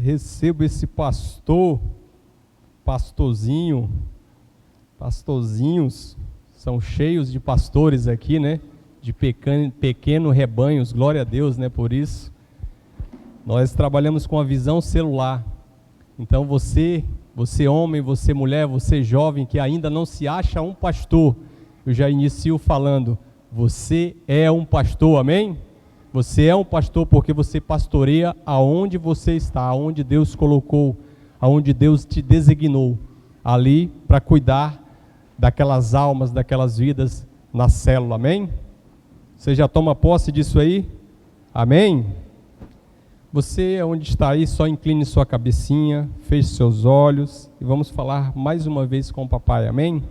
recebo esse pastorzinhos, são cheios de pastores aqui, né? De pequeno rebanhos, glória a Deus, né? Por isso, nós trabalhamos com a visão celular. Então você homem, você mulher, você jovem que ainda não se acha um pastor, eu já inicio falando, você é um pastor, amém? Você é um pastor porque você pastoreia aonde você está, aonde Deus colocou, aonde Deus te designou, ali para cuidar daquelas almas, daquelas vidas na célula, amém? Você já toma posse disso aí? Amém? Você, onde está aí, só incline sua cabecinha, feche seus olhos e vamos falar mais uma vez com o papai, amém?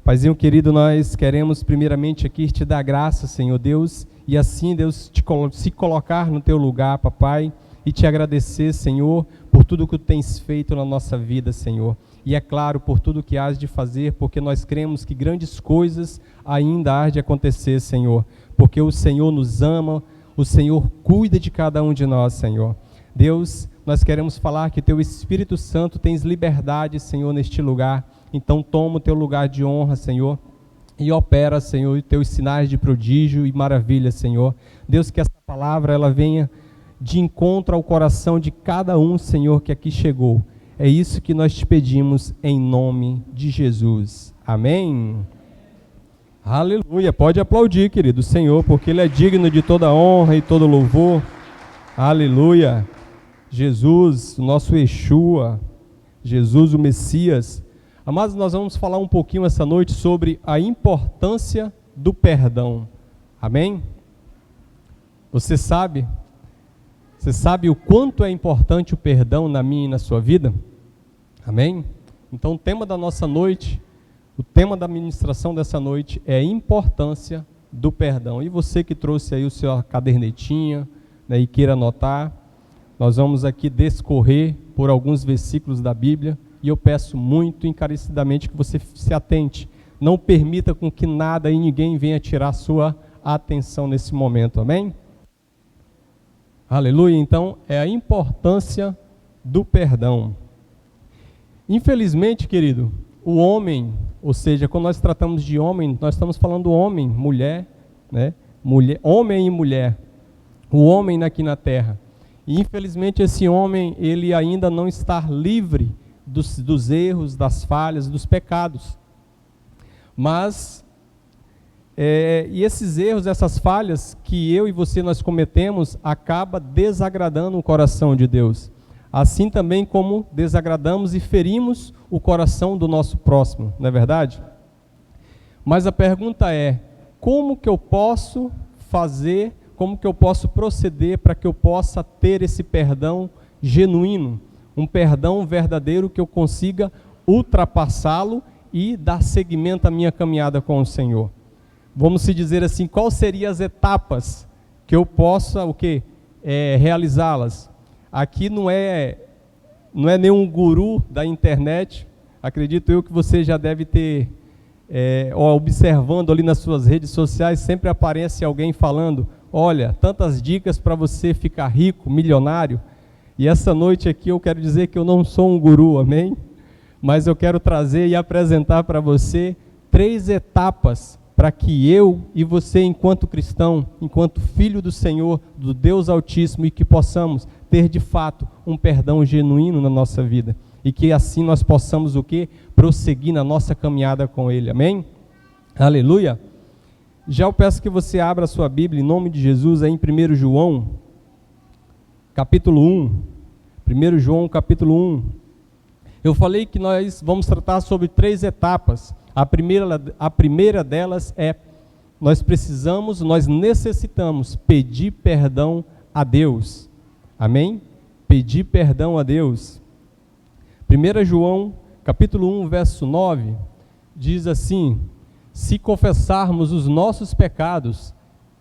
Paizinho querido, nós queremos primeiramente aqui te dar graça, Senhor Deus, e assim, Deus, se colocar no teu lugar, papai, e te agradecer, Senhor, por tudo que tu tens feito na nossa vida, Senhor. E é claro, por tudo que hás de fazer, porque nós cremos que grandes coisas ainda hás de acontecer, Senhor, porque o Senhor nos ama, o Senhor cuida de cada um de nós, Senhor. Deus, nós queremos falar que teu Espírito Santo tens liberdade, Senhor, neste lugar. Então toma o teu lugar de honra, Senhor, e opera, Senhor, os teus sinais de prodígio e maravilha, Senhor. Deus, que essa palavra ela venha de encontro ao coração de cada um, Senhor, que aqui chegou. É isso que nós te pedimos em nome de Jesus. Amém? Aleluia. Pode aplaudir, querido Senhor, porque Ele é digno de toda honra e todo louvor. Aleluia. Jesus, o nosso Yeshua, Jesus, o Messias. Amados, nós vamos falar um pouquinho essa noite sobre a importância do perdão. Amém? Você sabe o quanto é importante o perdão na minha e na sua vida? Amém? Então o tema da nossa noite, o tema da ministração dessa noite é a importância do perdão. E você que trouxe aí o seu cadernetinha, né, e queira anotar, nós vamos aqui discorrer por alguns versículos da Bíblia. E eu peço muito encarecidamente que você se atente. Não permita com que nada e ninguém venha tirar sua atenção nesse momento, amém? Aleluia, então é a importância do perdão. Infelizmente, querido, o homem, ou seja, quando nós tratamos de homem, nós estamos falando homem, mulher, né? Homem e mulher, o homem aqui na terra. E infelizmente esse homem, ele ainda não está livre dos erros, das falhas, dos pecados. Mas, e esses erros, essas falhas que eu e você nós cometemos, acaba desagradando o coração de Deus. Assim também como desagradamos e ferimos o coração do nosso próximo, não é verdade? Mas a pergunta é, como que eu posso fazer, como que eu posso proceder para que eu possa ter esse perdão genuíno? Um perdão verdadeiro que eu consiga ultrapassá-lo e dar seguimento à minha caminhada com o Senhor. Vamos se dizer assim, quais seriam as etapas que eu possa realizá-las? Aqui não é nenhum guru da internet, acredito eu que você já deve ter, observando ali nas suas redes sociais, sempre aparece alguém falando, olha, tantas dicas para você ficar rico, milionário. E essa noite aqui eu quero dizer que eu não sou um guru, amém? Mas eu quero trazer e apresentar para você 3 etapas para que eu e você, enquanto cristão, enquanto filho do Senhor, do Deus Altíssimo, e que possamos ter de fato um perdão genuíno na nossa vida. E que assim nós possamos o quê? Prosseguir na nossa caminhada com Ele, amém? Aleluia! Já eu peço que você abra a sua Bíblia em nome de Jesus, aí em 1 João, capítulo 1, 1 João capítulo 1, eu falei que nós vamos tratar sobre 3 etapas. A primeira delas é, nós necessitamos pedir perdão a Deus, amém? Pedir perdão a Deus. 1 João capítulo 1, verso 9, diz assim, se confessarmos os nossos pecados,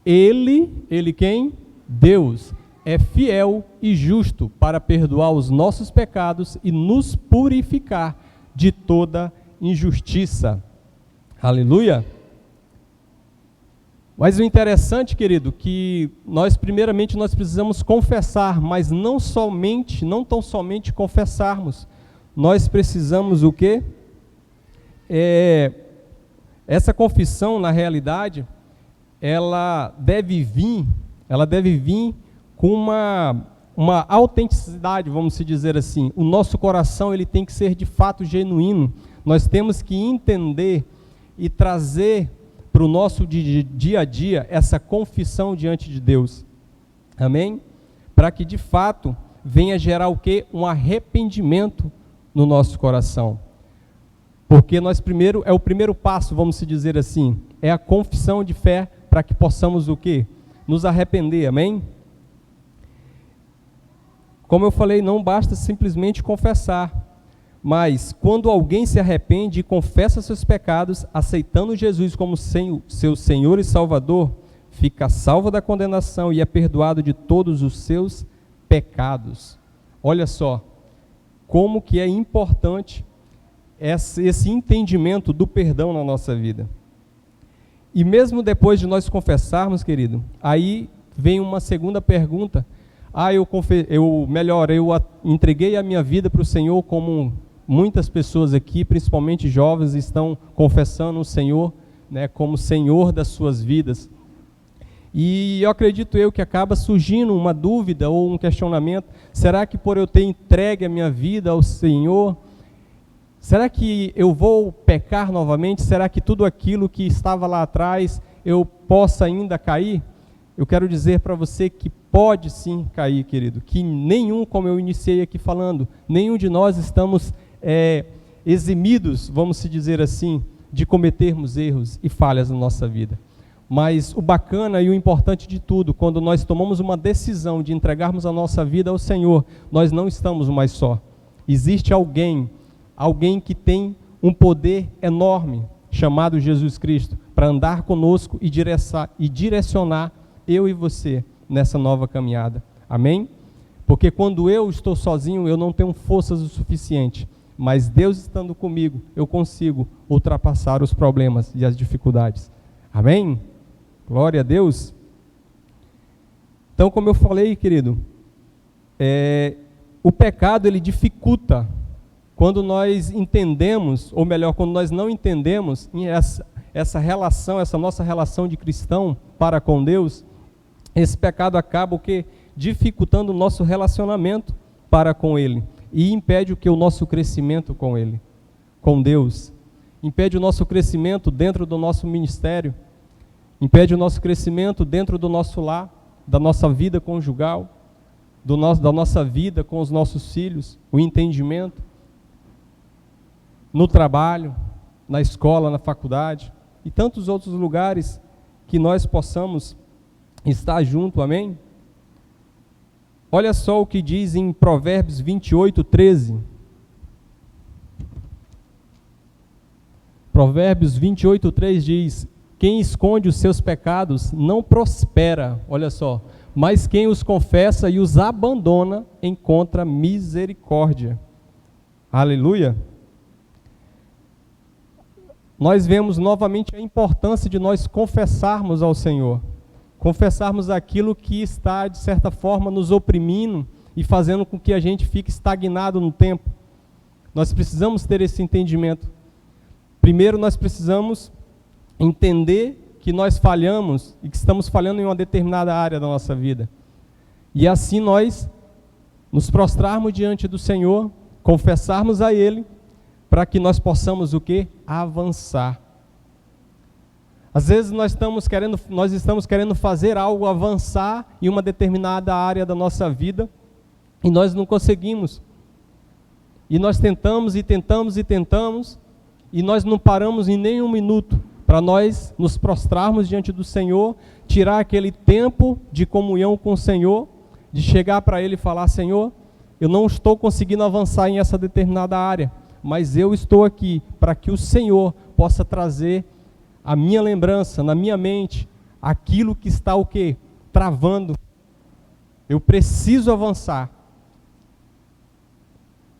Ele quem? Deus é fiel e justo para perdoar os nossos pecados e nos purificar de toda injustiça. Aleluia! Mas o interessante, querido, que primeiramente nós precisamos confessar, mas não tão somente confessarmos. Nós precisamos o quê? Essa confissão, na realidade, ela deve vir com uma autenticidade, vamos se dizer assim. O nosso coração ele tem que ser de fato genuíno. Nós temos que entender e trazer para o nosso dia a dia essa confissão diante de Deus. Amém? Para que de fato venha gerar o quê? Um arrependimento no nosso coração. Porque é o primeiro passo, vamos se dizer assim, é a confissão de fé para que possamos o quê? Nos arrepender, amém? Como eu falei, não basta simplesmente confessar, mas quando alguém se arrepende e confessa seus pecados, aceitando Jesus como seu Senhor e Salvador, fica salvo da condenação e é perdoado de todos os seus pecados. Olha só, como que é importante esse entendimento do perdão na nossa vida. E mesmo depois de nós confessarmos, querido, aí vem uma segunda pergunta. Eu entreguei a minha vida para o Senhor, como muitas pessoas aqui, principalmente jovens, estão confessando o Senhor, né, como Senhor das suas vidas. E eu acredito que acaba surgindo uma dúvida ou um questionamento: será que por eu ter entregue a minha vida ao Senhor, será que eu vou pecar novamente? Será que tudo aquilo que estava lá atrás eu possa ainda cair? Eu quero dizer para você que pode sim cair, querido, que como eu iniciei aqui falando, nenhum de nós estamos eximidos, vamos se dizer assim, de cometermos erros e falhas na nossa vida. Mas o bacana e o importante de tudo, quando nós tomamos uma decisão de entregarmos a nossa vida ao Senhor, nós não estamos mais só. Existe alguém que tem um poder enorme, chamado Jesus Cristo, para andar conosco e direcionar eu e você nessa nova caminhada. Amém? Porque quando eu estou sozinho, eu não tenho forças o suficiente, mas Deus estando comigo, eu consigo ultrapassar os problemas e as dificuldades. Amém? Glória a Deus. Então, como eu falei, querido, o pecado ele dificulta quando nós entendemos, ou melhor, quando nós não entendemos essa relação, essa nossa relação de cristão para com Deus. Esse pecado acaba dificultando o nosso relacionamento para com Ele e impede o nosso crescimento com Ele, com Deus. Impede o nosso crescimento dentro do nosso ministério, impede o nosso crescimento dentro do nosso lar, da nossa vida conjugal, da nossa vida com os nossos filhos, o entendimento, no trabalho, na escola, na faculdade e tantos outros lugares que nós possamos estar junto, amém? Olha só o que diz em Provérbios 28:13. Provérbios 28:3 diz: quem esconde os seus pecados não prospera, olha só, mas quem os confessa e os abandona encontra misericórdia. Aleluia! Nós vemos novamente a importância de nós confessarmos ao Senhor. Confessarmos aquilo que está, de certa forma, nos oprimindo e fazendo com que a gente fique estagnado no tempo. Nós precisamos ter esse entendimento. Primeiro, nós precisamos entender que nós falhamos e que estamos falhando em uma determinada área da nossa vida. E assim nós nos prostrarmos diante do Senhor, confessarmos a Ele, para que nós possamos o quê? Avançar. Às vezes nós estamos querendo fazer algo avançar em uma determinada área da nossa vida e nós não conseguimos. E nós tentamos e nós não paramos em nenhum minuto para nós nos prostrarmos diante do Senhor, tirar aquele tempo de comunhão com o Senhor, de chegar para Ele e falar: Senhor, eu não estou conseguindo avançar em essa determinada área, mas eu estou aqui para que o Senhor possa trazer a minha lembrança, na minha mente, aquilo que está o quê? Travando. Eu preciso avançar.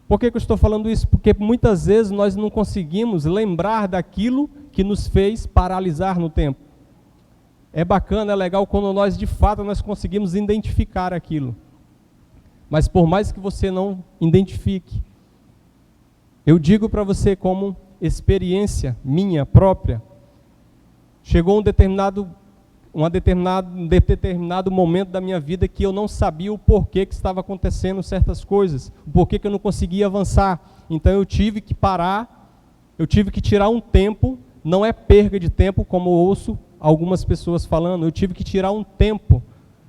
Por que eu estou falando isso? Porque muitas vezes nós não conseguimos lembrar daquilo que nos fez paralisar no tempo. É bacana, é legal quando nós de fato nós conseguimos identificar aquilo. Mas por mais que você não identifique, eu digo para você como experiência minha própria, chegou um determinado momento da minha vida que eu não sabia o porquê que estava acontecendo certas coisas, o porquê que eu não conseguia avançar. Então eu tive que parar, eu tive que tirar um tempo, não é perda de tempo, como eu ouço algumas pessoas falando, eu tive que tirar um tempo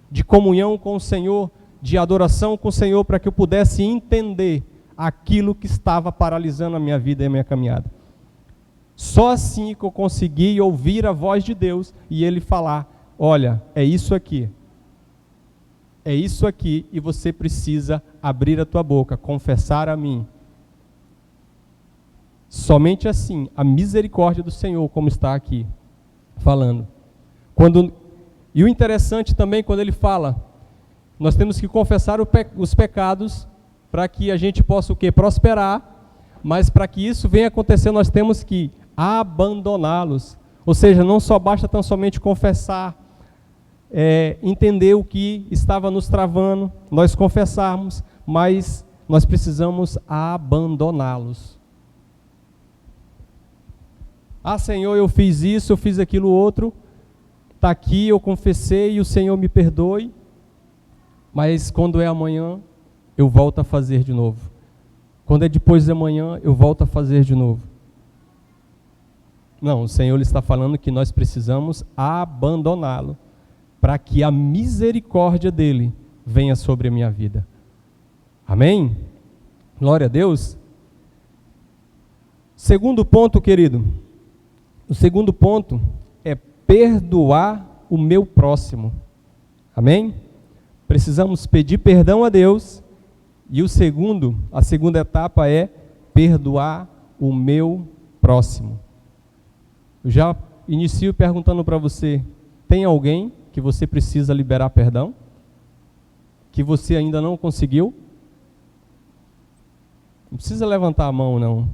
de comunhão com o Senhor, de adoração com o Senhor, para que eu pudesse entender aquilo que estava paralisando a minha vida e a minha caminhada. Só assim que eu consegui ouvir a voz de Deus e Ele falar, olha, é isso aqui, e você precisa abrir a tua boca, confessar a mim. Somente assim, a misericórdia do Senhor, como está aqui falando. E o interessante também, quando Ele fala, nós temos que confessar os pecados para que a gente possa o quê? Prosperar, mas para que isso venha acontecer, nós temos que abandoná-los. Ou seja, não só basta tão somente confessar, entender o que estava nos travando, nós confessarmos, mas nós precisamos abandoná-los. Ah, Senhor, eu fiz isso, eu fiz aquilo outro, está aqui, eu confessei e o Senhor me perdoe, mas quando é amanhã, eu volto a fazer de novo. Quando é depois de amanhã, eu volto a fazer de novo. Não, o Senhor está falando que nós precisamos abandoná-lo, para que a misericórdia dEle venha sobre a minha vida. Amém? Glória a Deus. Segundo ponto, querido. O segundo ponto é perdoar o meu próximo. Amém? Precisamos pedir perdão a Deus. E a segunda etapa é perdoar o meu próximo. Eu já inicio perguntando para você, tem alguém que você precisa liberar perdão? Que você ainda não conseguiu? Não precisa levantar a mão, não.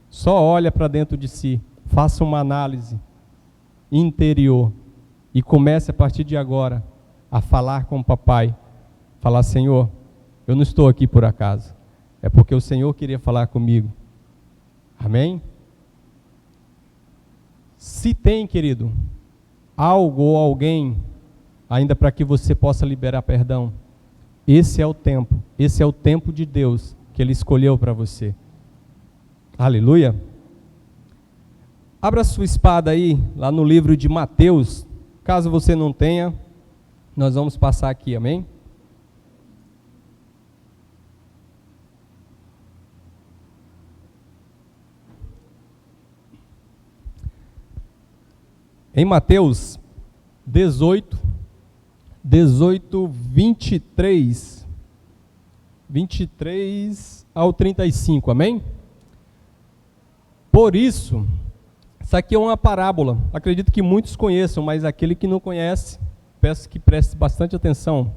Só olha para dentro de si, faça uma análise interior e comece a partir de agora a falar com o papai. Falar, Senhor, eu não estou aqui por acaso. É porque o Senhor queria falar comigo. Amém? Se tem, querido, algo ou alguém, ainda para que você possa liberar perdão, esse é o tempo de Deus que Ele escolheu para você. Aleluia! Abra sua espada aí, lá no livro de Mateus, caso você não tenha, nós vamos passar aqui, amém? Em Mateus 18, 23 ao 35, amém? Por isso, isso aqui é uma parábola, acredito que muitos conheçam, mas aquele que não conhece, peço que preste bastante atenção.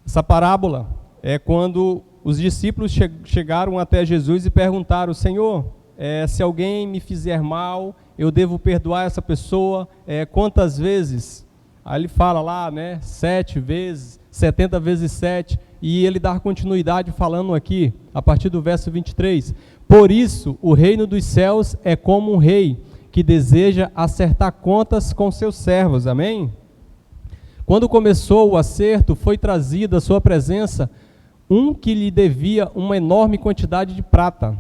Essa parábola é quando os discípulos chegaram até Jesus e perguntaram, Senhor, se alguém me fizer mal, eu devo perdoar essa pessoa quantas vezes? Aí ele fala lá, 7 vezes, 70 vezes 7, e ele dá continuidade falando aqui, a partir do verso 23. Por isso, o reino dos céus é como um rei que deseja acertar contas com seus servos, amém? Quando começou o acerto, foi trazido à sua presença um que lhe devia uma enorme quantidade de prata.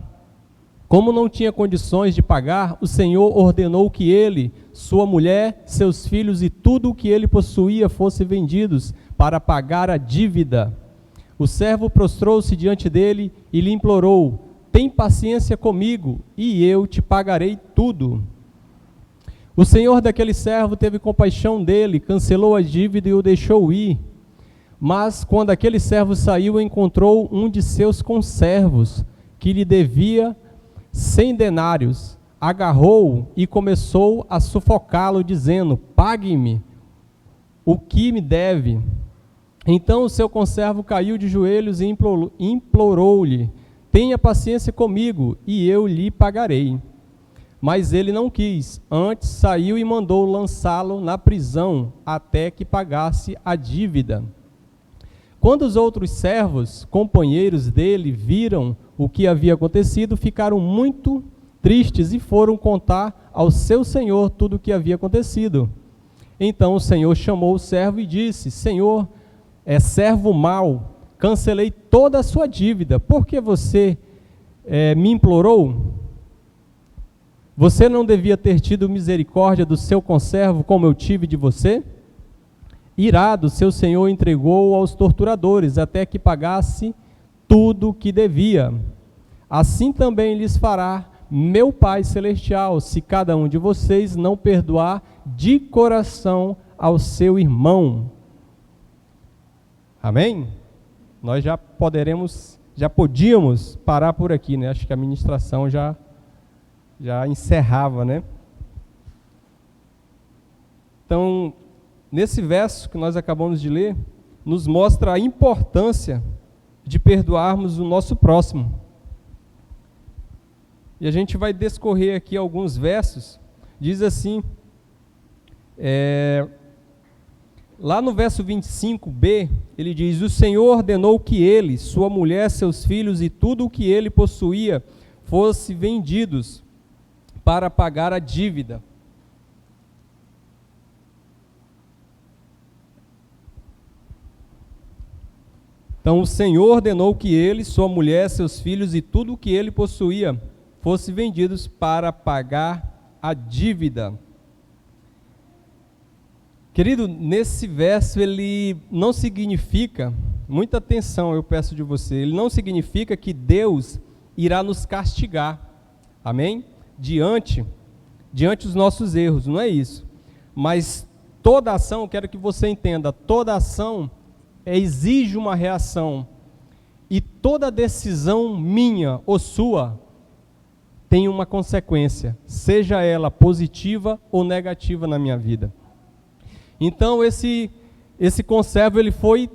Como não tinha condições de pagar, o Senhor ordenou que ele, sua mulher, seus filhos e tudo o que ele possuía fossem vendidos para pagar a dívida. O servo prostrou-se diante dele e lhe implorou, tem paciência comigo e eu te pagarei tudo. O senhor daquele servo teve compaixão dele, cancelou a dívida e o deixou ir. Mas quando aquele servo saiu, encontrou um de seus conservos, que lhe devia 100 denários, agarrou-o e começou a sufocá-lo, dizendo, pague-me o que me deve. Então o seu conservo caiu de joelhos e implorou-lhe, tenha paciência comigo e eu lhe pagarei. Mas ele não quis. Antes saiu e mandou lançá-lo na prisão até que pagasse a dívida. Quando os outros servos, companheiros dele, viram o que havia acontecido, ficaram muito tristes e foram contar ao seu senhor tudo o que havia acontecido. Então o senhor chamou o servo e disse: Senhor, servo mau, cancelei toda a sua dívida. Por que você me implorou? Você não devia ter tido misericórdia do seu conservo como eu tive de você? Irado, seu senhor entregou aos torturadores até que pagasse tudo o que devia. Assim também lhes fará meu Pai Celestial, se cada um de vocês não perdoar de coração ao seu irmão. Amém? Nós já podíamos parar por aqui, né? Acho que a ministração já encerrava, né? Então, nesse verso que nós acabamos de ler, nos mostra a importância de perdoarmos o nosso próximo. E a gente vai discorrer aqui alguns versos. Diz assim, lá no verso 25b, ele diz: O Senhor ordenou que ele, sua mulher, seus filhos e tudo o que ele possuía fossem vendidos para pagar a dívida. Então o Senhor ordenou que ele, sua mulher, seus filhos e tudo o que ele possuía fossem vendidos para pagar a dívida. Querido, nesse verso ele não significa, muita atenção eu peço de você, ele não significa que Deus irá nos castigar, amém? Diante dos nossos erros, não é isso. Mas toda ação, eu quero que você entenda, toda ação exige uma reação. E toda decisão minha ou sua tem uma consequência, seja ela positiva ou negativa na minha vida. Então esse conservo ele foi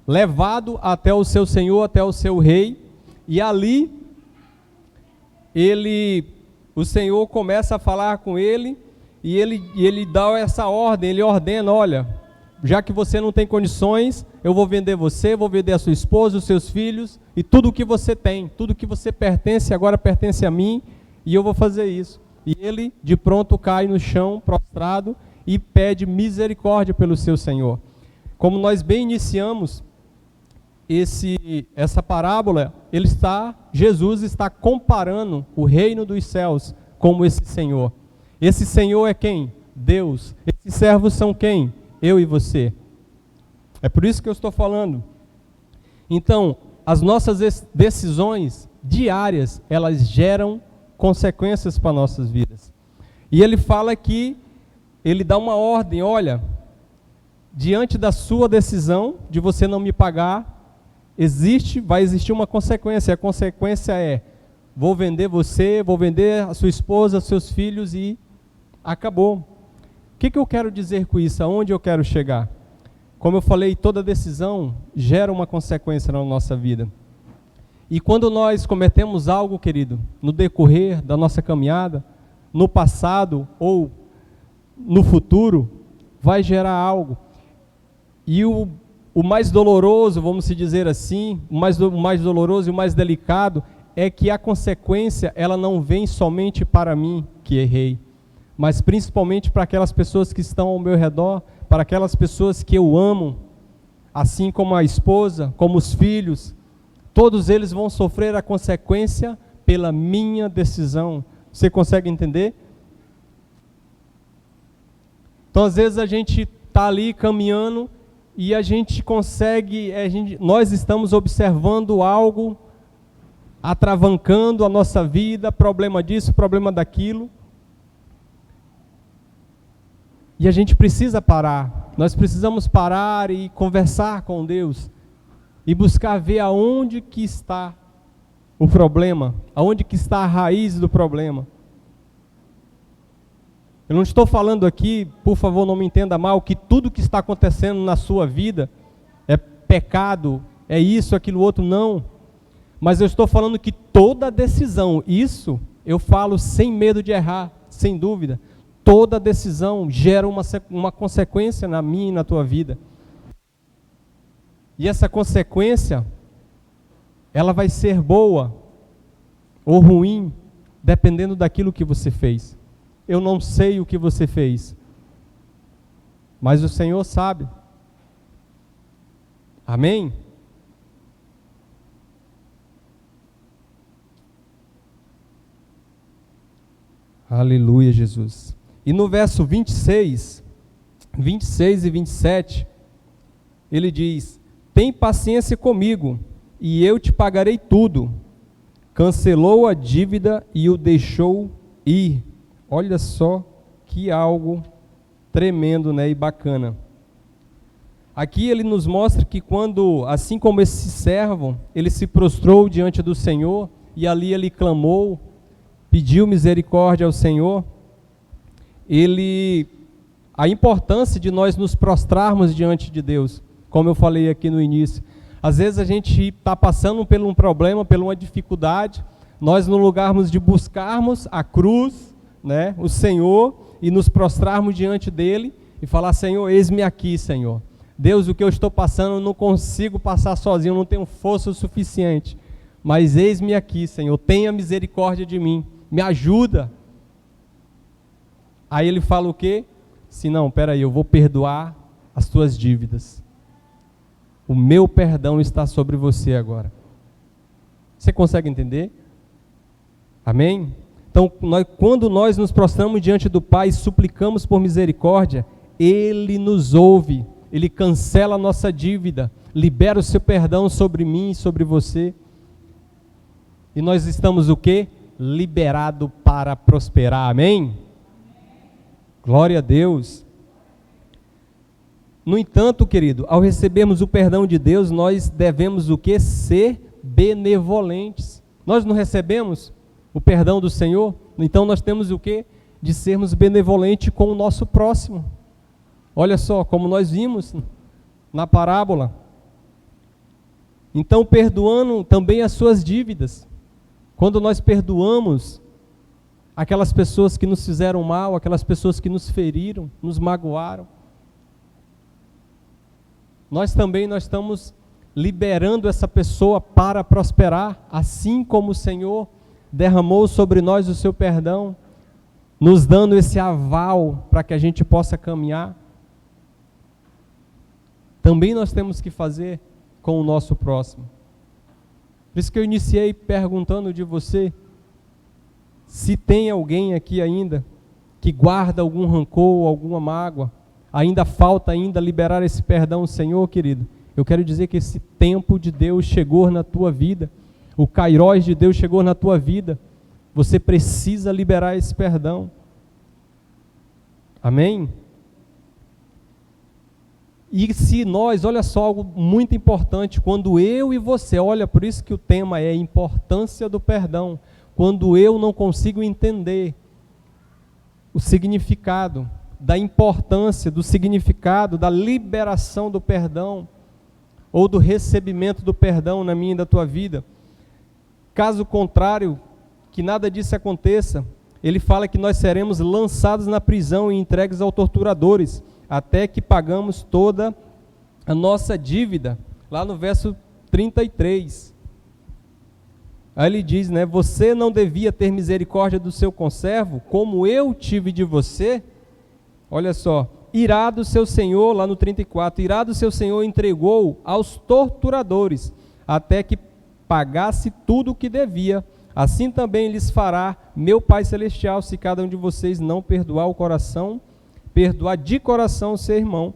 levado até o seu senhor, até o seu rei, e ali o senhor começa a falar com ele, e ele dá essa ordem, ele ordena: olha, já que você não tem condições, eu vou vender você, vou vender a sua esposa, os seus filhos, e tudo o que você tem, tudo que você pertence, agora pertence a mim, e eu vou fazer isso. E ele, de pronto, cai no chão, prostrado, e pede misericórdia pelo seu Senhor. Como nós bem iniciamos essa parábola, Jesus está comparando o reino dos céus como esse Senhor. Esse Senhor é quem? Deus. Esses servos são quem? Eu e você. É por isso que eu estou falando. Então, as nossas decisões diárias, elas geram consequências para nossas vidas. E ele fala que ele dá uma ordem: olha, diante da sua decisão de você não me pagar, vai existir uma consequência. A consequência é: vou vender você, vou vender a sua esposa, seus filhos, e acabou. O que eu quero dizer com isso? Aonde eu quero chegar? Como eu falei, toda decisão gera uma consequência na nossa vida. E quando nós cometemos algo, querido, no decorrer da nossa caminhada, no passado ou no futuro, vai gerar algo. E o mais doloroso, vamos dizer assim, o mais doloroso e o mais delicado é que a consequência, ela não vem somente para mim, que errei, mas principalmente para aquelas pessoas que estão ao meu redor, para aquelas pessoas que eu amo, assim como a esposa, como os filhos. Todos eles vão sofrer a consequência pela minha decisão. Você consegue entender? Então, às vezes a gente está ali caminhando e a gente consegue, nós estamos observando algo atravancando a nossa vida, problema disso, problema daquilo. E a gente precisa parar. Nós precisamos parar e conversar com Deus e buscar ver aonde que está o problema, aonde que está a raiz do problema. Eu não estou falando aqui, por favor, não me entenda mal, que tudo que está acontecendo na sua vida é pecado, é isso, aquilo, outro, não. Mas eu estou falando que toda decisão, isso eu falo sem medo de errar, sem dúvida. Toda decisão gera uma consequência na minha e na tua vida. E essa consequência, ela vai ser boa ou ruim, dependendo daquilo que você fez. Eu não sei o que você fez, mas o Senhor sabe. Amém? Aleluia, Jesus. E no verso 26 e 27, ele diz: tem paciência comigo, e eu te pagarei tudo. Cancelou a dívida e o deixou ir. Olha só que algo tremendo, né, e bacana. Aqui ele nos mostra que quando, assim como esse servo, ele se prostrou diante do Senhor, e ali ele clamou, pediu misericórdia ao Senhor, a importância de nós nos prostrarmos diante de Deus, como eu falei aqui no início. Às vezes a gente está passando por um problema, por uma dificuldade, nós no lugar de buscarmos a cruz, né, o Senhor, e nos prostrarmos diante dele, e falar: Senhor, eis-me aqui, Senhor. Deus, o que eu estou passando, eu não consigo passar sozinho, eu não tenho força o suficiente, mas eis-me aqui, Senhor, tenha misericórdia de mim, me ajuda. Aí ele fala o quê? Se não, peraí, eu vou perdoar as tuas dívidas. O meu perdão está sobre você agora. Você consegue entender? Amém? Então, quando nós nos prostramos diante do Pai e suplicamos por misericórdia, Ele nos ouve, Ele cancela a nossa dívida, libera o seu perdão sobre mim e sobre você. E nós estamos o quê? Liberado para prosperar. Amém? Glória a Deus. No entanto, querido, ao recebermos o perdão de Deus, nós devemos o quê? Ser benevolentes. Nós não recebemos o perdão do Senhor, então nós temos o quê? De sermos benevolentes com o nosso próximo. Olha só, como nós vimos na parábola. Então, perdoando também as suas dívidas. Quando nós perdoamos aquelas pessoas que nos fizeram mal, aquelas pessoas que nos feriram, nos magoaram, nós estamos liberando essa pessoa para prosperar, assim como o Senhor derramou sobre nós o seu perdão, nos dando esse aval para que a gente possa caminhar. Também nós temos que fazer com o nosso próximo. Por isso que eu iniciei perguntando de você, se tem alguém aqui ainda que guarda algum rancor, alguma mágoa, ainda falta liberar esse perdão, Senhor, querido. Eu quero dizer que esse tempo de Deus chegou na tua vida, o Kairos de Deus chegou na tua vida, você precisa liberar esse perdão. Amém? E se nós, olha só algo muito importante, quando eu e você, olha, por isso que o tema é a importância do perdão, quando eu não consigo entender o significado da importância, do significado, da liberação do perdão, ou do recebimento do perdão na minha e da tua vida. Caso contrário, que nada disso aconteça, ele fala que nós seremos lançados na prisão e entregues aos torturadores, até que pagamos toda a nossa dívida, lá no verso 33. Aí ele diz, né, você não devia ter misericórdia do seu conservo, como eu tive de você? Olha só, irado seu Senhor, lá no 34, irado seu Senhor entregou aos torturadores, até que pagasse tudo o que devia. Assim também lhes fará meu Pai Celestial, se cada um de vocês não perdoar de coração o seu irmão.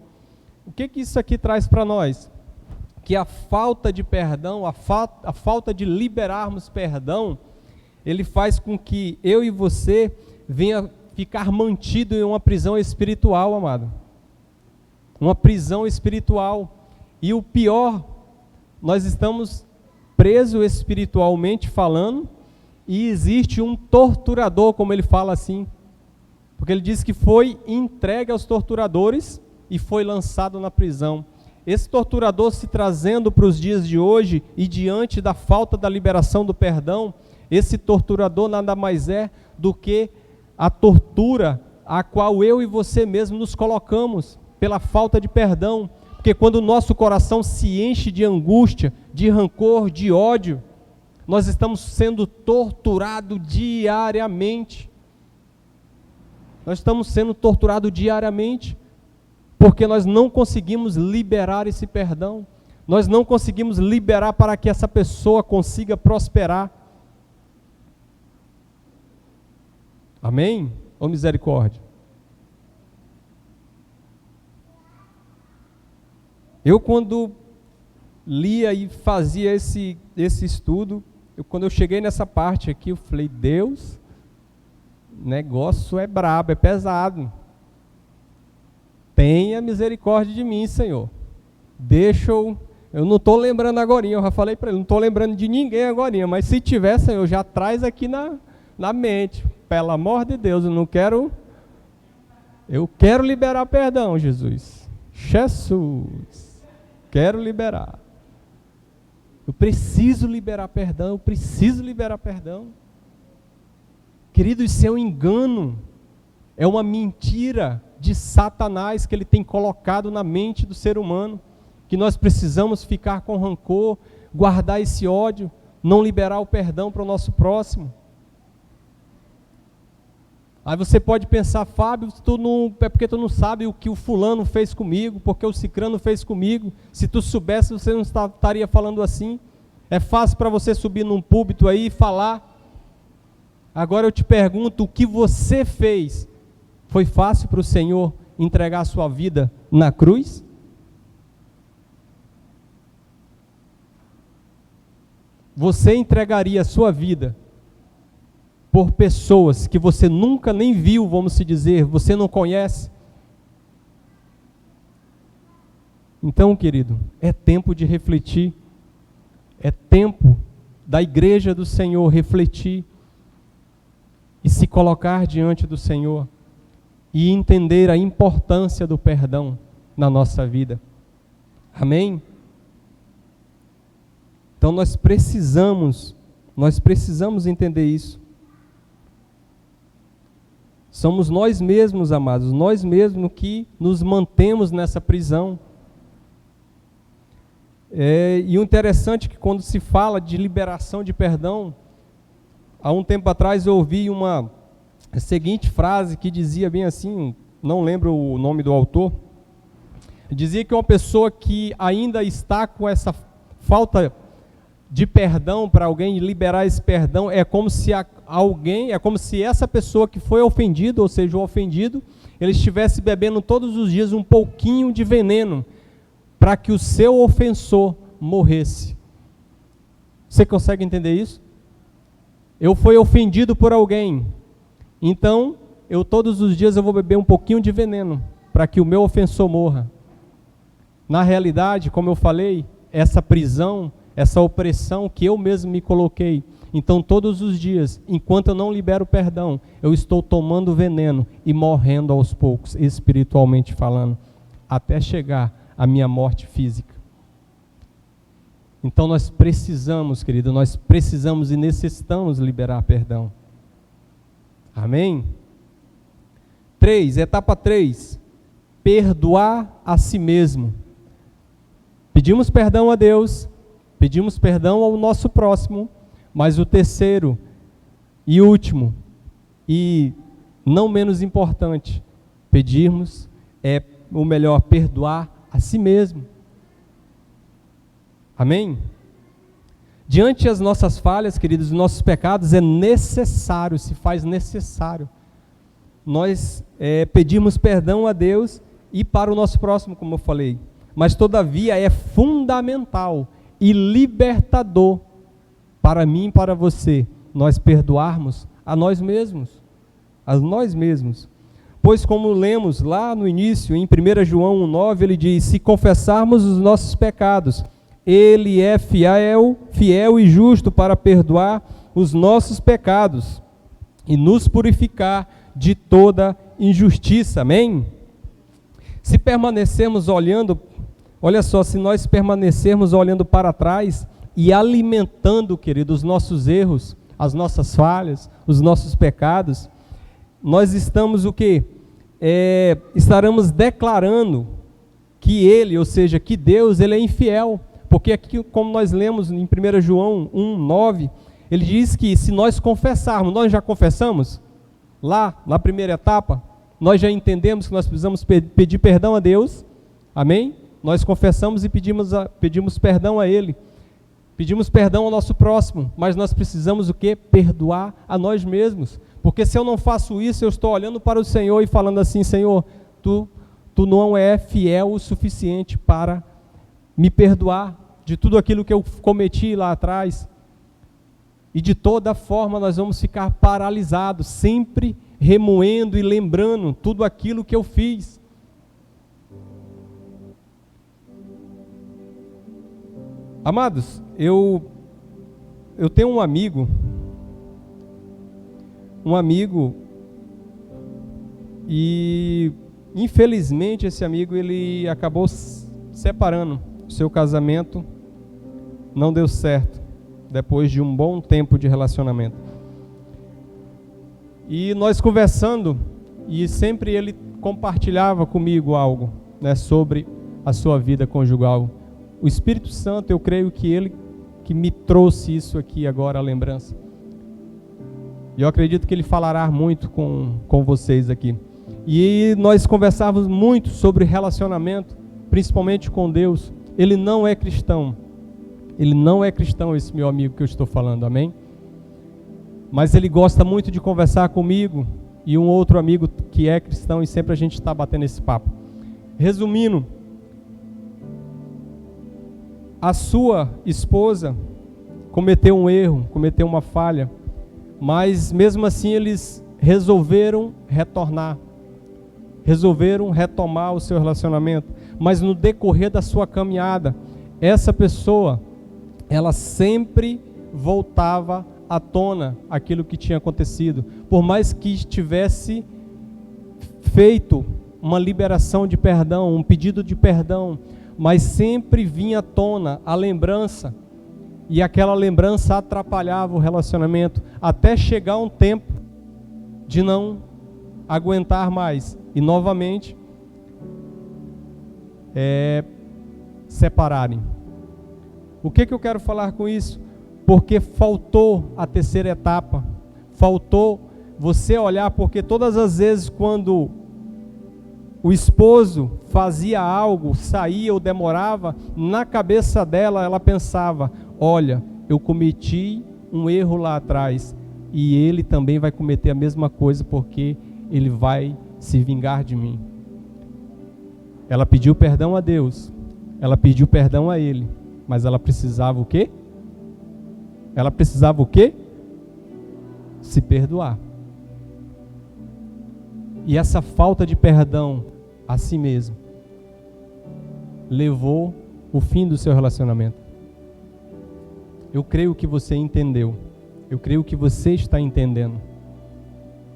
O que isso aqui traz para nós? Que a falta de perdão, a falta de liberarmos perdão, ele faz com que eu e você venha ficar mantido em uma prisão espiritual, amado. Uma prisão espiritual. E o pior, nós estamos presos espiritualmente falando, e existe um torturador, como ele fala assim, porque ele diz que foi entregue aos torturadores e foi lançado na prisão. Esse torturador, se trazendo para os dias de hoje, e diante da falta da liberação do perdão, Esse torturador nada mais é do que a tortura a qual eu e você mesmo nos colocamos pela falta de perdão. Porque quando o nosso coração se enche de angústia, de rancor, de ódio, nós estamos sendo torturados diariamente. Nós estamos sendo torturados diariamente, porque nós não conseguimos liberar esse perdão. Nós não conseguimos liberar para que essa pessoa consiga prosperar. Amém? Ou misericórdia? Eu quando lia e fazia esse estudo, quando eu cheguei nessa parte aqui, eu falei, Deus, o negócio é brabo, é pesado. Tenha misericórdia de mim, Senhor. Deixa eu não estou lembrando agora, eu já falei para ele, não estou lembrando de ninguém agora, mas se tiver, Senhor, já traz aqui na mente. Pelo amor de Deus, eu quero liberar perdão, Jesus. Jesus. Quero liberar. Eu preciso liberar perdão, eu preciso liberar perdão. Querido, isso é um engano, é uma mentira de Satanás que ele tem colocado na mente do ser humano, que nós precisamos ficar com rancor, guardar esse ódio, não liberar o perdão para o nosso próximo. Aí você pode pensar, Fábio, é porque tu não sabe o que o fulano fez comigo, porque o cicrano fez comigo. Se tu soubesse, você não estaria falando assim. É fácil para você subir num púlpito aí e falar. Agora eu te pergunto, o que você fez, foi fácil para o Senhor entregar a sua vida na cruz? Você entregaria a sua vida por pessoas que você nunca nem viu, vamos se dizer, você não conhece? Então, querido, é tempo de refletir, é tempo da igreja do Senhor refletir e se colocar diante do Senhor e entender a importância do perdão na nossa vida. Amém? Então nós precisamos entender isso. Somos nós mesmos, amados, nós mesmos que nos mantemos nessa prisão. E o interessante é que quando se fala de liberação de perdão, há um tempo atrás eu ouvi uma seguinte frase que dizia bem assim, não lembro o nome do autor, dizia que uma pessoa que ainda está com essa falta de perdão para alguém, liberar esse perdão, é como se essa pessoa que foi ofendida, ou seja, o ofendido, ele estivesse bebendo todos os dias um pouquinho de veneno, para que o seu ofensor morresse. Você consegue entender isso? Eu fui ofendido por alguém, então, todos os dias eu vou beber um pouquinho de veneno, para que o meu ofensor morra. Na realidade, como eu falei, essa prisão, essa opressão que eu mesmo me coloquei. Então, todos os dias, enquanto eu não libero perdão, eu estou tomando veneno e morrendo aos poucos, espiritualmente falando, até chegar à minha morte física. Então, nós precisamos, querido, nós precisamos e necessitamos liberar perdão. Amém? 3, etapa 3, perdoar a si mesmo. Pedimos perdão a Deus, pedimos perdão ao nosso próximo, mas o terceiro e último, e não menos importante, pedirmos perdoar a si mesmo. Amém? Diante das nossas falhas, queridos, dos nossos pecados, se faz necessário nós pedirmos perdão a Deus e para o nosso próximo, como eu falei. Mas todavia é fundamental e libertador para mim e para você, nós perdoarmos a nós mesmos. Pois como lemos lá no início, em 1 João 1,9, ele diz, se confessarmos os nossos pecados, Ele é fiel e justo para perdoar os nossos pecados e nos purificar de toda injustiça. Amém? Se permanecermos olhando, olha só, se nós permanecermos olhando para trás e alimentando, queridos, os nossos erros, as nossas falhas, os nossos pecados, nós estamos o quê? Estaremos declarando que Ele, ou seja, que Deus, Ele é infiel. Porque aqui, como nós lemos em 1 João 1:9, ele diz que se nós confessarmos, nós já confessamos? Lá, na primeira etapa, nós já entendemos que nós precisamos pedir perdão a Deus, amém? Nós confessamos e pedimos perdão a Ele, pedimos perdão ao nosso próximo, mas nós precisamos o quê? Perdoar a nós mesmos, porque se eu não faço isso, eu estou olhando para o Senhor e falando assim: Senhor, Tu não é fiel o suficiente para me perdoar de tudo aquilo que eu cometi lá atrás. E de toda forma nós vamos ficar paralisados, sempre remoendo e lembrando tudo aquilo que eu fiz. Amados, eu tenho um amigo, e infelizmente esse amigo ele acabou separando. O seu casamento não deu certo depois de um bom tempo de relacionamento. E nós conversando, e sempre ele compartilhava comigo algo, né, sobre a sua vida conjugal. O Espírito Santo, eu creio que ele que me trouxe isso aqui agora, a lembrança. E eu acredito que ele falará muito com vocês aqui. E nós conversávamos muito sobre relacionamento, principalmente com Deus. Ele não é cristão. Ele não é cristão, esse meu amigo que eu estou falando, amém? Mas ele gosta muito de conversar comigo e um outro amigo que é cristão, e sempre a gente está batendo esse papo. Resumindo, a sua esposa cometeu um erro, cometeu uma falha, mas mesmo assim eles resolveram retornar, resolveram retomar o seu relacionamento. Mas no decorrer da sua caminhada, essa pessoa, ela sempre voltava à tona aquilo que tinha acontecido. Por mais que tivesse feito uma liberação de perdão, um pedido de perdão, mas sempre vinha à tona a lembrança, e aquela lembrança atrapalhava o relacionamento, até chegar um tempo de não aguentar mais, e novamente separarem. O que eu quero falar com isso? Porque faltou a terceira etapa, faltou você olhar, porque todas as vezes quando o esposo fazia algo, saía ou demorava, na cabeça dela ela pensava: olha, eu cometi um erro lá atrás, e ele também vai cometer a mesma coisa, porque ele vai se vingar de mim. Ela pediu perdão a Deus, ela pediu perdão a ele, mas ela precisava o quê? Ela precisava o quê? Se perdoar. E essa falta de perdão a si mesmo levou o fim do seu relacionamento. Eu creio que você entendeu. Eu creio que você está entendendo.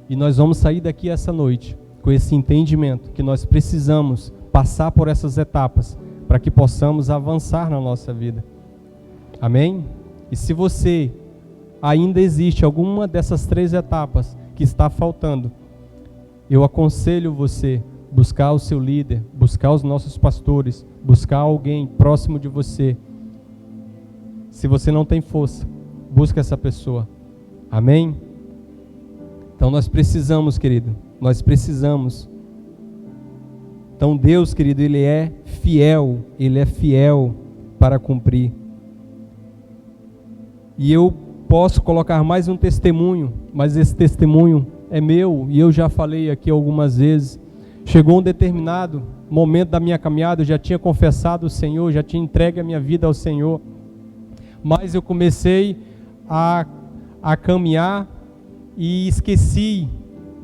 E nós vamos sair daqui essa noite com esse entendimento que nós precisamos passar por essas etapas para que possamos avançar na nossa vida. Amém? E se você ainda existe alguma dessas 3 etapas que está faltando, eu aconselho você buscar o seu líder, buscar os nossos pastores, buscar alguém próximo de você. Se você não tem força, busca essa pessoa. Amém? Então nós precisamos, querido, nós precisamos. Então Deus, querido, Ele é fiel para cumprir. E eu posso colocar mais um testemunho, mas esse testemunho é meu, e eu já falei aqui algumas vezes. Chegou um determinado momento da minha caminhada, eu já tinha confessado o Senhor, já tinha entregue a minha vida ao Senhor, mas eu comecei a caminhar e esqueci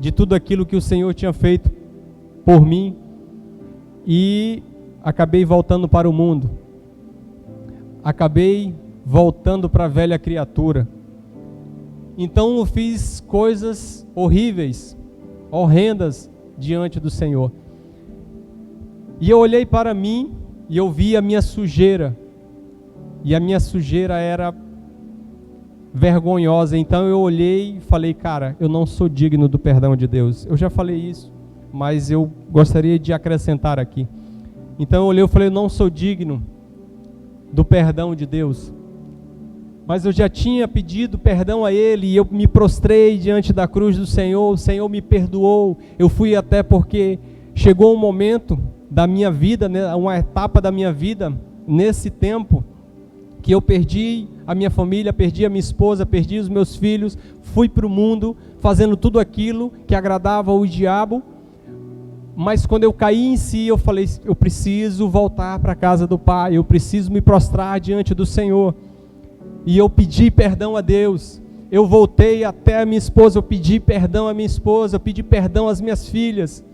de tudo aquilo que o Senhor tinha feito por mim, e acabei voltando para o mundo, acabei voltando para a velha criatura. Então eu fiz coisas horríveis, horrendas diante do Senhor. E eu olhei para mim e eu vi a minha sujeira. E a minha sujeira era vergonhosa. Então eu olhei e falei, cara, eu não sou digno do perdão de Deus. Eu já falei isso, mas eu gostaria de acrescentar aqui. Então eu olhei e falei, eu não sou digno do perdão de Deus. Mas eu já tinha pedido perdão a Ele e eu me prostrei diante da cruz do Senhor. O Senhor me perdoou. Eu fui até porque chegou um momento da minha vida, né, uma etapa da minha vida, nesse tempo, que eu perdi a minha família, perdi a minha esposa, perdi os meus filhos, fui para o mundo fazendo tudo aquilo que agradava o diabo. Mas quando eu caí em si, eu falei, eu preciso voltar para a casa do Pai, eu preciso me prostrar diante do Senhor. E eu pedi perdão a Deus. Eu voltei até a minha esposa, eu pedi perdão à minha esposa, eu pedi perdão às minhas filhas.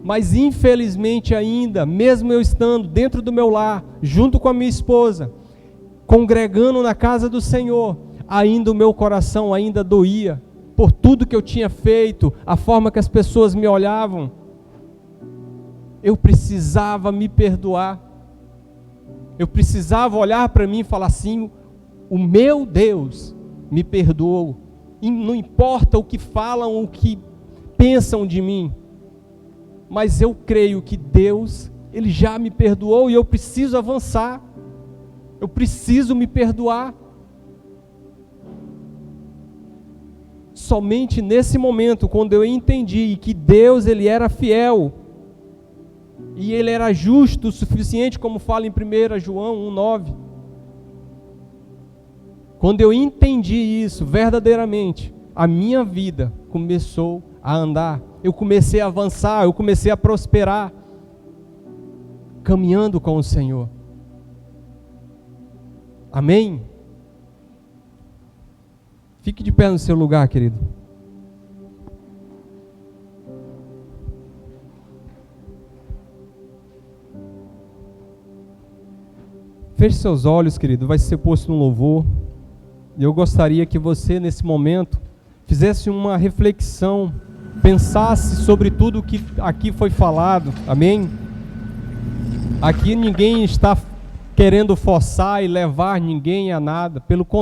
Mas infelizmente ainda, mesmo eu estando dentro do meu lar, junto com a minha esposa, congregando na casa do Senhor, ainda o meu coração ainda doía por tudo que eu tinha feito, a forma que as pessoas me olhavam. Eu precisava me perdoar. Eu precisava olhar para mim e falar assim, o meu Deus me perdoou. E não importa o que falam, o que pensam de mim, mas eu creio que Deus, Ele já me perdoou e eu preciso avançar. Eu preciso me perdoar. Somente nesse momento, quando eu entendi que Deus, Ele era fiel, e Ele era justo o suficiente, como fala em 1 João 1,9. Quando eu entendi isso verdadeiramente, a minha vida começou a andar. Eu comecei a avançar, eu comecei a prosperar, caminhando com o Senhor. Amém? Fique de pé no seu lugar, querido. Feche seus olhos, querido, vai ser posto um louvor. E eu gostaria que você, nesse momento, fizesse uma reflexão, pensasse sobre tudo o que aqui foi falado, amém? Aqui ninguém está querendo forçar e levar ninguém a nada, pelo contrário.